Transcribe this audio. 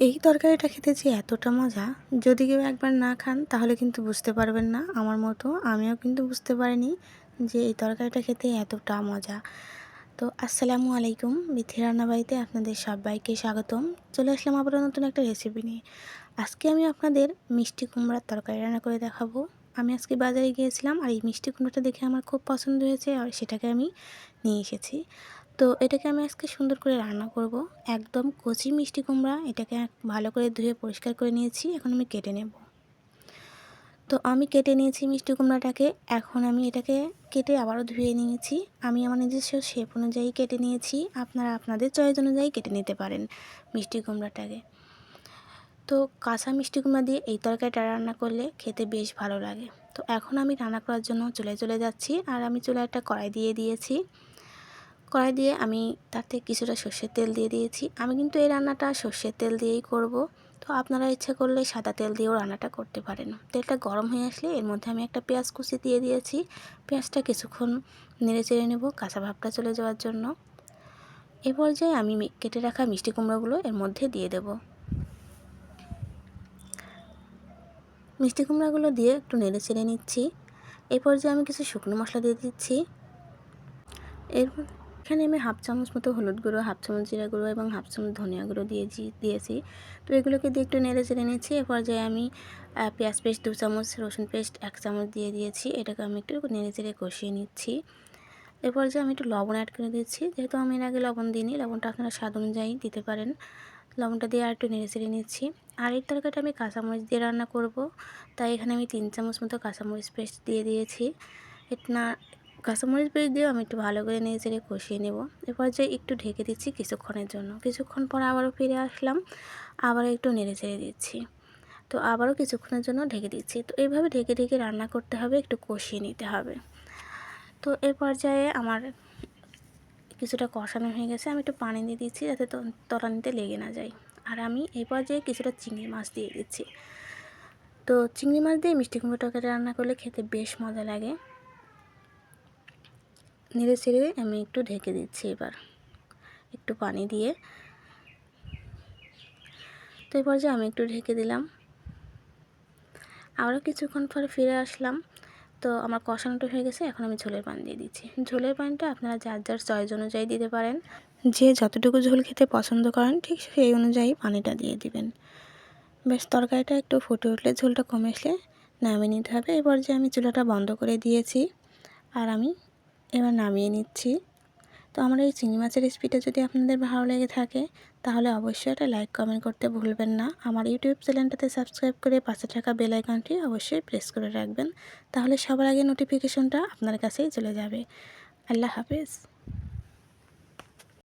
এই তরকারিটা খেতে যে এতটা মজা, যদি কেউ একবার না খান তাহলে কিন্তু বুঝতে পারবেন না। আমার মতো আমিও কিন্তু বুঝতে পারিনি যে এই তরকারিটা খেতে এতটা মজা। তো আসসালামু আলাইকুম, বিথি রান্নাবাড়িতে আপনাদের সবাইকে স্বাগতম। চলে আসলাম আবারও নতুন একটা রেসিপি নিয়ে। আজকে আমি আপনাদের মিষ্টি কুমড়ার তরকারি রান্না করে দেখাবো। আমি আজকে বাজারে গিয়েছিলাম আর এই মিষ্টি কুমড়াটা দেখে আমার খুব পছন্দ হয়েছে আর সেটাকে আমি নিয়ে এসেছি। তো এটাকে আমি আজকে সুন্দর করে রান্না করব। একদম কচি মিষ্টি কুমড়া, এটাকে ভালো করে ধুয়ে পরিষ্কার করে নিয়েছি। এখন আমি কেটে নেব। তো আমি কেটে নিয়েছি মিষ্টি কুমড়াটাকে। এখন আমি এটাকে কেটে আবারও ধুয়ে নিয়েছি। আমি আমার নিজস্ব শেপ অনুযায়ী কেটে নিয়েছি। আপনারা আপনাদের চয়েস অনুযায়ী কেটে নিতে পারেন মিষ্টি কুমড়াটাকে। তো কাঁচা মিষ্টি কুমড়া দিয়ে এই তরকারিটা রান্না করলে খেতে বেশ ভালো লাগে। তো এখন আমি রান্না করার জন্য চলে যাচ্ছি। আর আমি চুলায় একটা কড়াই দিয়ে দিয়েছি। কড়াই দিয়ে আমি তাতে কিছুটা সর্ষের তেল দিয়ে দিয়েছি। আমি কিন্তু এই রান্নাটা সর্ষের তেল দিয়েই করব। তো আপনারা ইচ্ছে করলে সাদা তেল দিয়েও রান্নাটা করতে পারেন। তেলটা গরম হয়ে আসলে এর মধ্যে আমি একটা পেঁয়াজ কুচি দিয়ে দিয়েছি। পেঁয়াজটা কিছুক্ষণ নেড়ে চেড়ে নেব কাঁচা ভাবটা চলে যাওয়ার জন্য। এ পর্যায়ে আমি কেটে রাখা মিষ্টি কুমড়োগুলো এর মধ্যে দিয়ে দেব। মিষ্টি কুমড়াগুলো দিয়ে একটু নেড়ে চেড়ে নিচ্ছি। এই পর্যায়ে আমি কিছু শুকনো মশলা দিয়ে দিচ্ছি। এখানে আমি হাফ চামচ মতো হলুদ গুঁড়ো, হাফ চামচ জিরা গুঁড়ো এবং হাফ চামচ ধনিয়া গুঁড়ো দিয়েছি। তো এগুলোকে দিয়ে একটু নেড়ে চেড়ে নিচ্ছি। এ পর্যায়ে আমি পেঁয়াজ পেস্ট 2 চামচ, রসুন পেস্ট 1 চামচ দিয়ে দিয়েছি। এটাকে আমি একটু নেড়ে চেড়ে কষিয়ে নিচ্ছি। এ পর্যায়ে আমি একটু লবণ অ্যাড করে দিচ্ছি। যেহেতু আমি এর আগে লবণ দিইনি, লবণটা আপনারা স্বাদ অনুযায়ী দিতে পারেন। লবণটা দিয়ে আর একটু নেড়ে চেড়ে নিচ্ছি। আর এই তরকারিটা আমি কাঁচামরিচ দিয়ে রান্না করব, তাই এখানে আমি 3 চামচ মতো কাঁচামরিচ পেস্ট দিয়ে দিয়েছি। কাঁচামরিচ পেস্ট দিয়েও আমি একটু ভালো করে নেড়ে চেড়ে কষিয়ে নেব। এ পর্যায়ে একটু ঢেকে দিচ্ছি কিছুক্ষণের জন্য। কিছুক্ষণ পর আবারও ফিরে আসলাম, আবারও একটু নেড়ে চেড়ে দিচ্ছি। তো আবারও কিছুক্ষণের জন্য ঢেকে দিচ্ছি। তো এইভাবে ঢেকে ঢেকে রান্না করতে হবে, একটু কষিয়ে নিতে হবে। তো এ পর্যায়ে আমার কিছুটা কষানো হয়ে গেছে। আমি একটু পানি দিয়ে দিচ্ছি যাতে তলানিতে লেগে না যায়। আর আমি এই পর্যায়ে কিছুটা চিংড়ি মাছ দিয়ে দিচ্ছি। তো চিংড়ি মাছ দিয়ে মিষ্টি কুমড়ো তরকারি রান্না করলে খেতে বেশ মজা লাগে। নেড়ে চেড়ে আমি একটু ঢেকে দিচ্ছি এবার একটু পানি দিয়ে। তো এই পর্যায়ে আমি একটু ঢেকে দিলাম। আরও কিছুক্ষণ পরে ফিরে আসলাম। তো আমার কষানোটা হয়ে গেছে। এখন আমি ঝোলের পানি দিয়ে দিচ্ছি। ঝোলের পানিটা আপনারা যার যার চয়েস অনুযায়ী দিতে পারেন। যে যতটুকু ঝোল খেতে পছন্দ করেন ঠিক সেই অনুযায়ী পানিটা দিয়ে দিবেন। বেশ তরকারিটা একটু ফুটে উঠলে, ঝোলটা কমে আসলে নামিয়ে নিতে হবে। এই পর্যায়ে আমি চুলাটা বন্ধ করে দিয়েছি আর আমি এবার নামিয়ে নিচ্ছি। তো আমার এই চিংড়ি মাছের রেসিপিটা যদি আপনাদের ভালো লেগে থাকে তাহলে অবশ্যই একটা লাইক কমেন্ট করতে ভুলবেন না। আমার ইউটিউব চ্যানেলটাতে সাবস্ক্রাইব করে পাশে থাকা বেল আইকনটি অবশ্যই প্রেস করে রাখবেন, তাহলে সবার আগে নোটিফিকেশনটা আপনার কাছেই চলে যাবে। আল্লাহ হাফেজ।